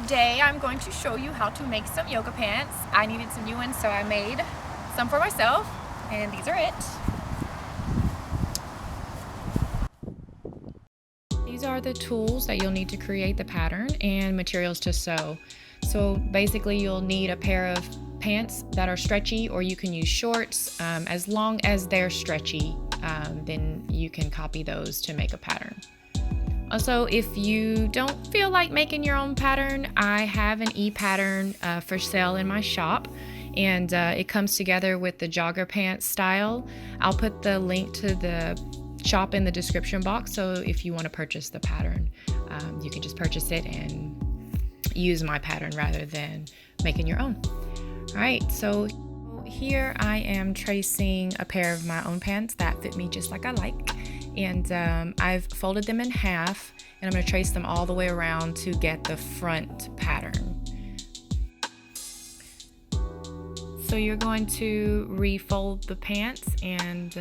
Today I'm going to show you how to make some yoga pants. I needed some new ones, so I made some for myself, and these are it. These are the tools that you'll need to create the pattern and materials to sew. So basically you'll need a pair of pants that are stretchy, or you can use shorts. As long as they're stretchy, then you can copy those to make a pattern. Also, if you don't feel like making your own pattern, I have an EPattern for sale in my shop, and it comes together with the jogger pants style. I'll put the link to the shop in the description box, so if you want to purchase the pattern, you can just purchase it and use my pattern rather than making your own. All right, so here I am tracing a pair of my own pants that fit me just like I like. And I've folded them in half, and I'm going to trace them all the way around to get the front pattern. So you're going to refold the pants and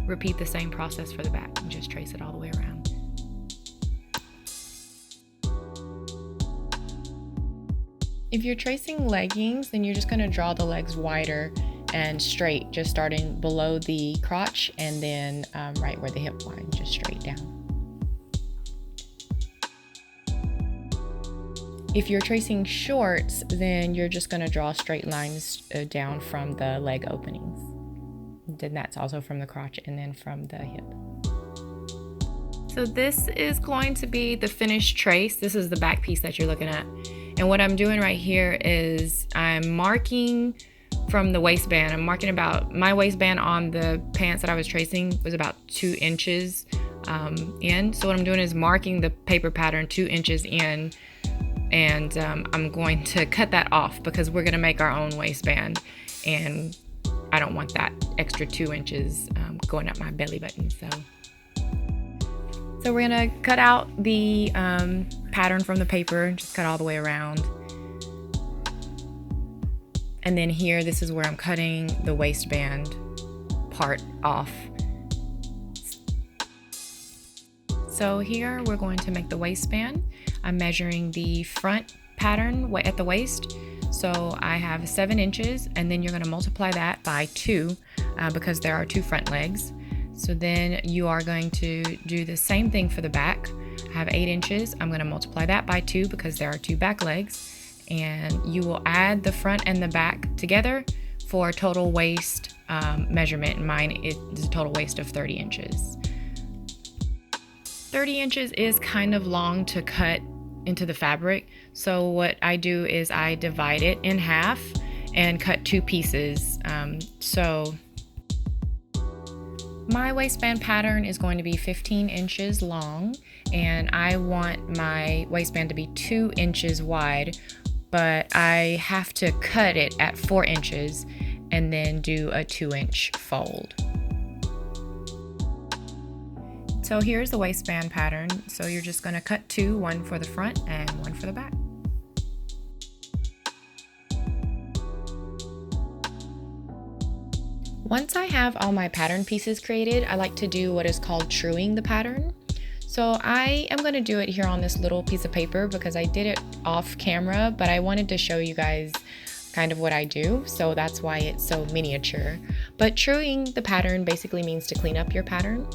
repeat the same process for the back, and just trace it all the way around. If you're tracing leggings, then you're just going to draw the legs wider and straight, just starting below the crotch and then right where the hip line, just straight down. If you're tracing shorts, then you're just going to draw straight lines down from the leg openings. Then that's also from the crotch and then from the hip. So this is going to be the finished trace. This is the back piece that you're looking at. And what I'm doing right here is I'm marking from the waistband. I'm marking about, my waistband on the pants that I was tracing was about 2 inches in. So what I'm doing is marking the paper pattern 2 inches in, and I'm going to cut that off because we're going to make our own waistband, and I don't want that extra 2 inches going up my belly button. So we're going to cut out the pattern from the paper, just cut all the way around. And then here, this is where I'm cutting the waistband part off. So here we're going to make the waistband. I'm measuring the front pattern at the waist. So I have 7 inches, and then you're going to multiply that by 2 because there are 2 front legs. So then you are going to do the same thing for the back. I have 8 inches. I'm going to multiply that by 2 because there are 2 back legs. And you will add the front and the back together for a total waist measurement. Mine is a total waist of 30 inches. 30 inches is kind of long to cut into the fabric. So what I do is I divide it in half and cut 2 pieces. So my waistband pattern is going to be 15 inches long, and I want my waistband to be 2 inches wide, but I have to cut it at 4 inches and then do a 2-inch fold. So here's the waistband pattern. So you're just going to cut 2, one for the front and one for the back. Once I have all my pattern pieces created, I like to do what is called truing the pattern. So I am going to do it here on this little piece of paper because I did it off camera, but I wanted to show you guys kind of what I do. So that's why it's so miniature. But truing the pattern basically means to clean up your pattern.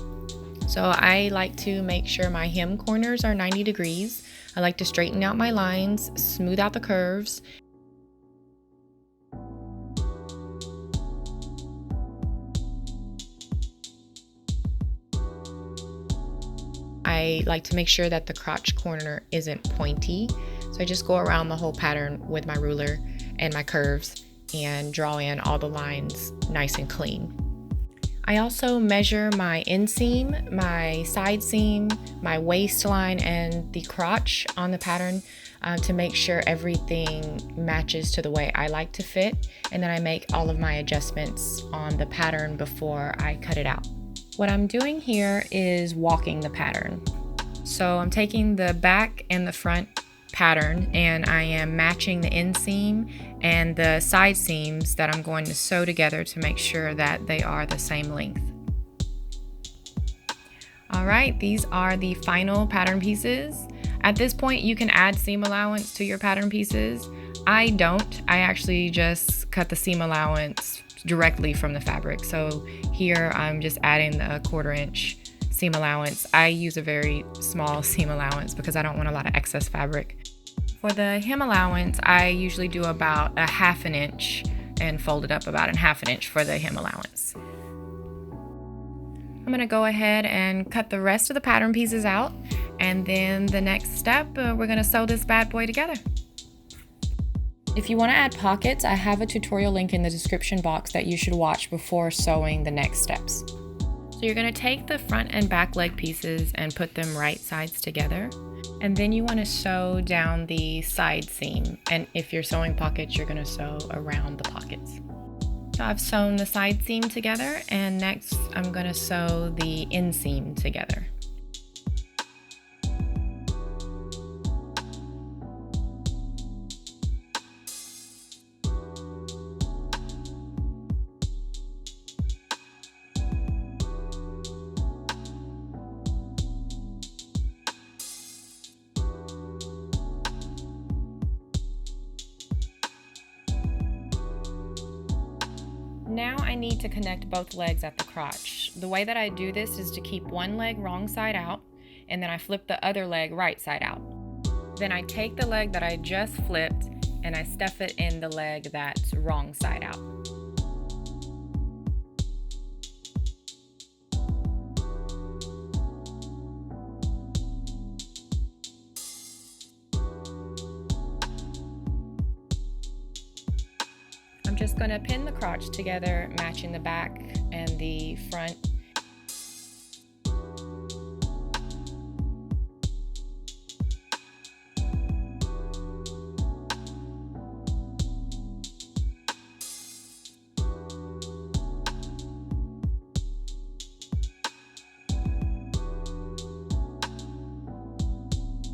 So I like to make sure my hem corners are 90 degrees. I like to straighten out my lines, smooth out the curves. I like to make sure that the crotch corner isn't pointy. So I just go around the whole pattern with my ruler and my curves and draw in all the lines nice and clean. I also measure my inseam, my side seam, my waistline, and the crotch on the pattern to make sure everything matches to the way I like to fit. And then I make all of my adjustments on the pattern before I cut it out. What I'm doing here is walking the pattern. So I'm taking the back and the front pattern, and I am matching the inseam and the side seams that I'm going to sew together to make sure that they are the same length. All right, these are the final pattern pieces. At this point, you can add seam allowance to your pattern pieces. I don't. I actually just cut the seam allowance directly from the fabric. So here I'm just adding the 1/4 inch seam allowance. I use a very small seam allowance because I don't want a lot of excess fabric. For the hem allowance, I usually do about a 1/2 inch and fold it up about a 1/2 inch for the hem allowance. I'm gonna go ahead and cut the rest of the pattern pieces out, and then the next step, we're gonna sew this bad boy together. If you wanna add pockets, I have a tutorial link in the description box that you should watch before sewing the next steps. So you're gonna take the front and back leg pieces and put them right sides together. And then you wanna sew down the side seam. And if you're sewing pockets, you're gonna sew around the pockets. So I've sewn the side seam together, and next I'm gonna sew the inseam together. Now I need to connect both legs at the crotch. The way that I do this is to keep one leg wrong side out, and then I flip the other leg right side out. Then I take the leg that I just flipped and I stuff it in the leg that's wrong side out. I'm just going to pin the crotch together, matching the back and the front.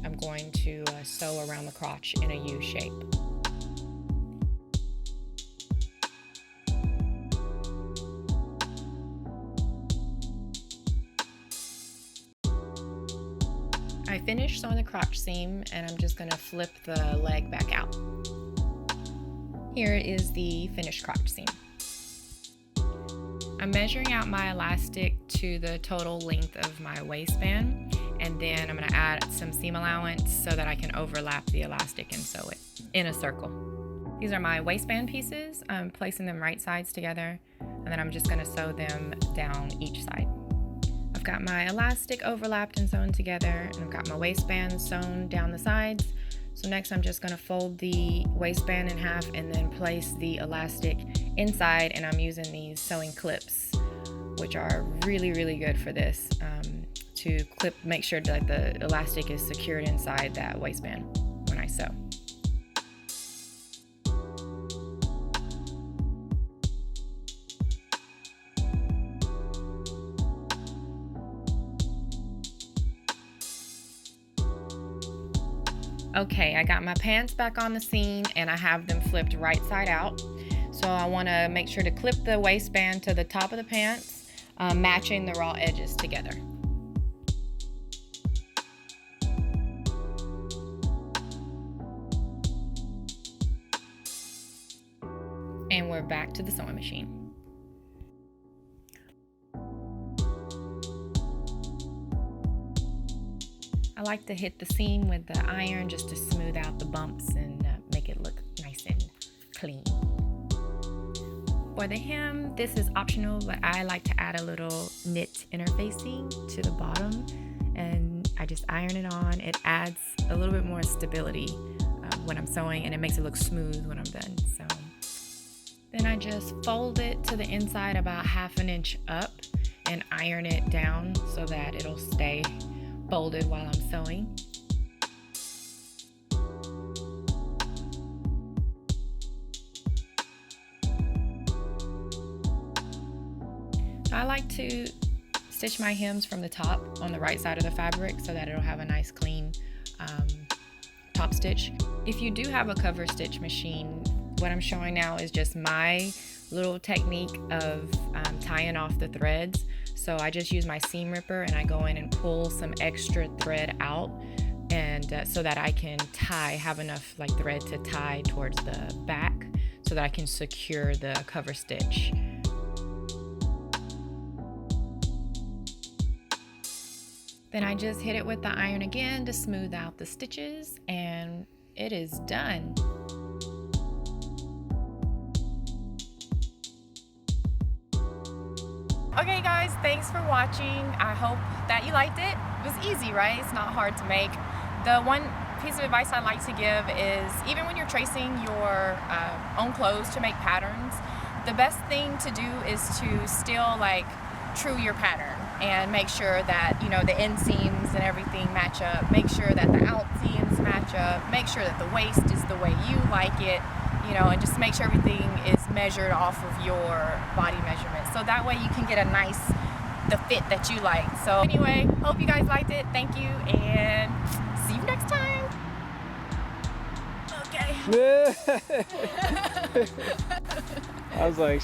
I'm going to sew around the crotch in a U shape. I finished sewing the crotch seam, and I'm just going to flip the leg back out. Here is the finished crotch seam. I'm measuring out my elastic to the total length of my waistband, and then I'm going to add some seam allowance so that I can overlap the elastic and sew it in a circle. These are my waistband pieces. I'm placing them right sides together, and then I'm just going to sew them down each side. I've got my elastic overlapped and sewn together, and I've got my waistband sewn down the sides. So next I'm just going to fold the waistband in half and then place the elastic inside, and I'm using these sewing clips, which are really good for this, to clip, make sure that the elastic is secured inside that waistband when I sew. Okay, I got my pants back on the seam, and I have them flipped right side out. So I want to make sure to clip the waistband to the top of the pants, matching the raw edges together. And we're back to the sewing machine. I like to hit the seam with the iron just to smooth out the bumps and make it look nice and clean. For the hem, this is optional, but I like to add a little knit interfacing to the bottom, and I just iron it on. It adds a little bit more stability when I'm sewing, and it makes it look smooth when I'm done. So then I just fold it to the inside about 1/2 inch up and iron it down so that it'll stay folded while I'm sewing. I like to stitch my hems from the top on the right side of the fabric so that it'll have a nice clean top stitch. If you do have a cover stitch machine, what I'm showing now is just my little technique of tying off the threads. So I just use my seam ripper and I go in and pull some extra thread out and so that I can have enough like thread to tie towards the back so that I can secure the cover stitch. Then I just hit it with the iron again to smooth out the stitches, and it is done. Okay guys, thanks for watching. I hope that you liked it. It was easy, right? It's not hard to make. The one piece of advice I like to give is even when you're tracing your own clothes to make patterns, the best thing to do is to still like true your pattern and make sure that, you know, the inseams and everything match up. Make sure that the out seams match up. Make sure that the waist is the way you like it, you know, and just make sure everything is measured off of your body measurement. So that way you can get the fit that you like. So anyway, hope you guys liked it. Thank you, and see you next time. Okay. I was like,